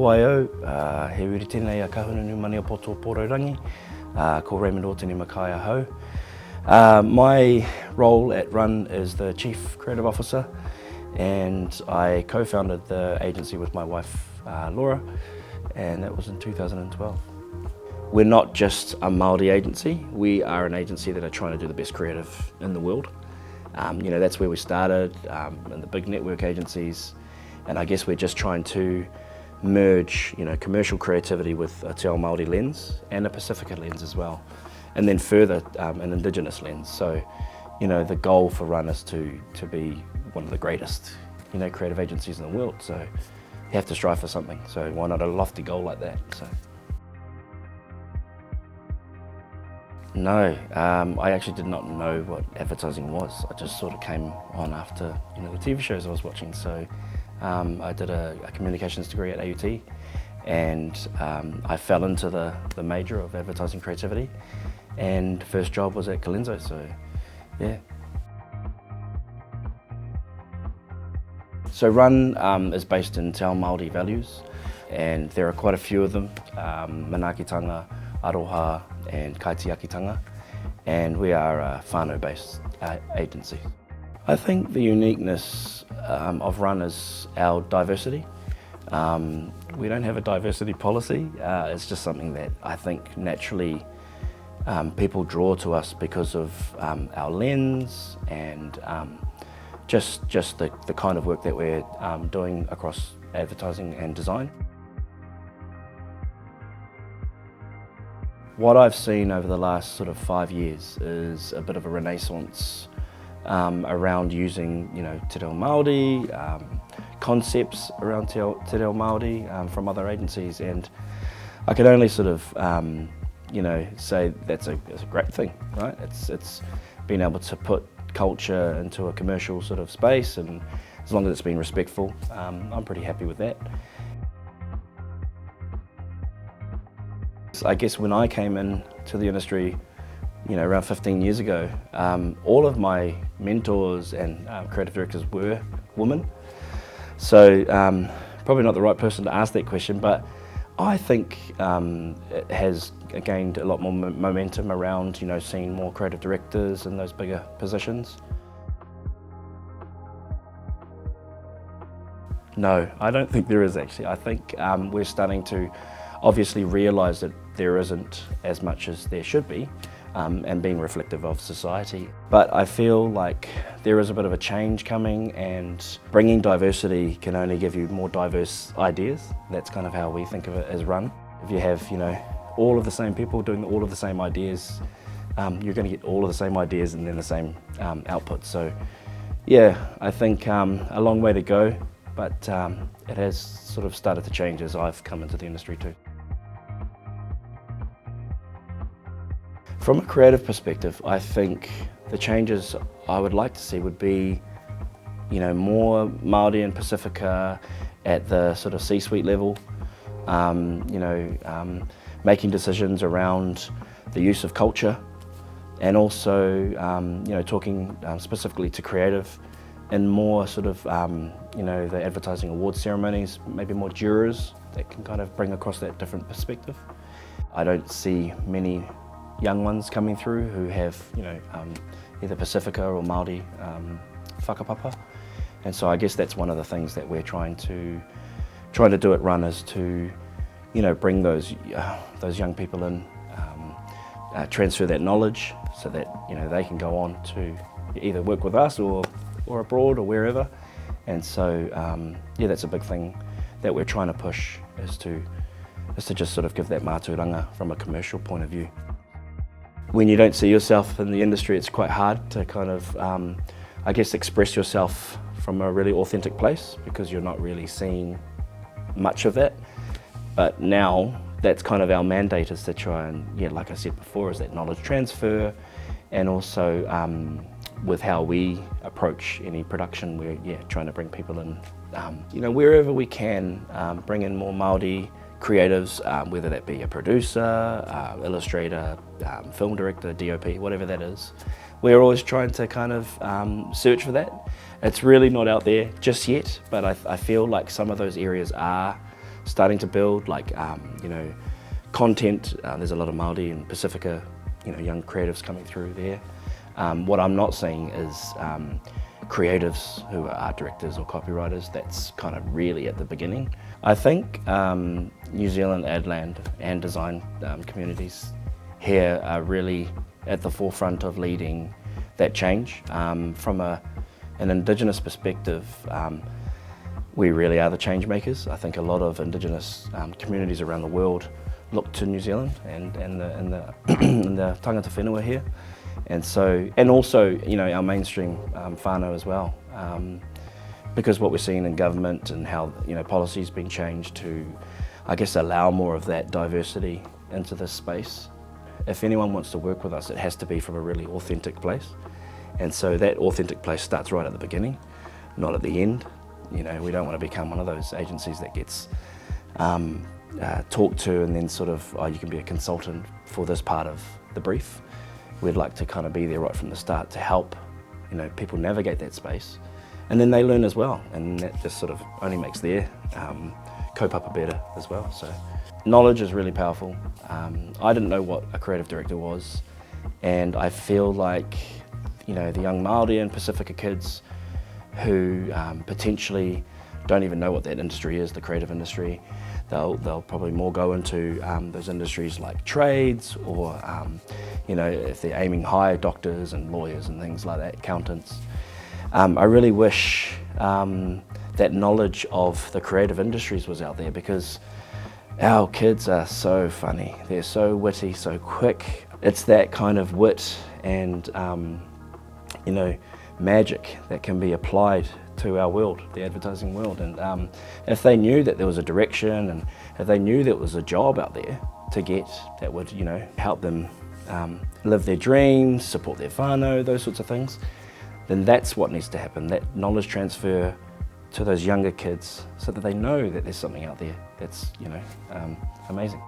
waio, he uri tēnei a kahununu mani o poto pōraurangi, ko Raymond Otene McKay ahau. My role at Run is the Chief Creative Officer, and I co-founded the agency with my wife Laura, and that was in 2012. We're not just a Māori agency, we are an agency that are trying to do the best creative in the world. That's where we started, in the big network agencies, and I guess we're just trying to merge commercial creativity with a Te Ao Māori lens and a Pacifica lens as well, and then further an Indigenous lens. So the goal for Run is to be one of the greatest creative agencies in the world, so you have to strive for something, so why not a lofty goal like that? So. No, I actually did not know what advertising was. I just sort of came on after the TV shows I was watching. So I did a communications degree at AUT, and I fell into the major of advertising creativity, and first job was at Colenso, so yeah. So Run is based in Te Ao Māori values, and there are quite a few of them, manaakitanga, aroha and kaitiakitanga, and we are a whānau-based agency. I think the uniqueness of Run is our diversity. We don't have a diversity policy, it's just something that I think naturally people draw to us because of our lens and just the kind of work that we're doing across advertising and design. What I've seen over the last sort of 5 years is a bit of a renaissance around using, Te Reo Māori, concepts around Te Reo Māori from other agencies, and I can only sort of, say that's a great thing, right? It's being able to put culture into a commercial sort of space, and as long as it's been respectful, I'm pretty happy with that. I guess when I came into the industry, around 15 years ago, all of my mentors and creative directors were women. So probably not the right person to ask that question, but I think it has gained a lot more momentum around, seeing more creative directors in those bigger positions. No, I don't think there is actually. I think we're starting to obviously realise that there isn't as much as there should be, and being reflective of society. But I feel like there is a bit of a change coming, and bringing diversity can only give you more diverse ideas. That's kind of how we think of it as Run. If you have, all of the same people doing all of the same ideas, you're going to get all of the same ideas and then the same output. So yeah, I think a long way to go, but it has sort of started to change as I've come into the industry too. From a creative perspective, I think the changes I would like to see would be, more Māori and Pacifica at the sort of C-suite level, making decisions around the use of culture, and also, talking specifically to creative and more sort of, the advertising awards ceremonies, maybe more jurors that can kind of bring across that different perspective. I don't see many young ones coming through who have, either Pacifica or Māori whakapapa, and so I guess that's one of the things that we're trying to do at Run, is to, bring those young people in, transfer that knowledge so that they can go on to either work with us or abroad or wherever, and so yeah, that's a big thing that we're trying to push, is to just sort of give that māturanga from a commercial point of view. When you don't see yourself in the industry, it's quite hard to kind of, I guess, express yourself from a really authentic place, because you're not really seeing much of that. But now, that's kind of our mandate, is to try and, like I said before, is that knowledge transfer, and also with how we approach any production, we're trying to bring people in, wherever we can, bring in more Māori creatives, whether that be a producer, illustrator, film director, DOP, whatever that is. We're always trying to kind of search for that. It's really not out there just yet, but I feel like some of those areas are starting to build, like you know, content. There's a lot of Māori and Pacifica, you know, young creatives coming through there. What I'm not seeing is creatives who are art directors or copywriters. That's kind of really at the beginning. I think New Zealand ad land and design communities here are really at the forefront of leading that change. From an Indigenous perspective, we really are the change makers. I think a lot of Indigenous communities around the world look to New Zealand and the the tangata whenua here, and also you know our mainstream whānau as well, because what we're seeing in government and how you know policy's been changed to, I guess, allow more of that diversity into this space. If anyone wants to work with us, it has to be from a really authentic place, and so that authentic place starts right at the beginning, not at the end. You know, we don't want to become one of those agencies that gets talked to and then sort of, oh, you can be a consultant for this part of the brief. We'd like to kind of be there right from the start to help, you know, people navigate that space, and then they learn as well, and that just sort of only makes their kaupapa better as well. So knowledge is really powerful. I didn't know what a creative director was, and I feel like, you know, the young Māori and Pacifica kids who potentially don't even know what that industry is, the creative industry, they'll probably more go into those industries like trades, or you know, if they're aiming high, doctors and lawyers and things like that, accountants. I really wish that knowledge of the creative industries was out there, because our kids are so funny, they're so witty, so quick. It's that kind of wit and you know, magic that can be applied to our world, the advertising world. And if they knew that there was a direction, and if they knew there was a job out there to get that would, you know, help them live their dreams, support their whānau, those sorts of things, then that's what needs to happen, that knowledge transfer to those younger kids, so that they know that there's something out there that's, you know, amazing.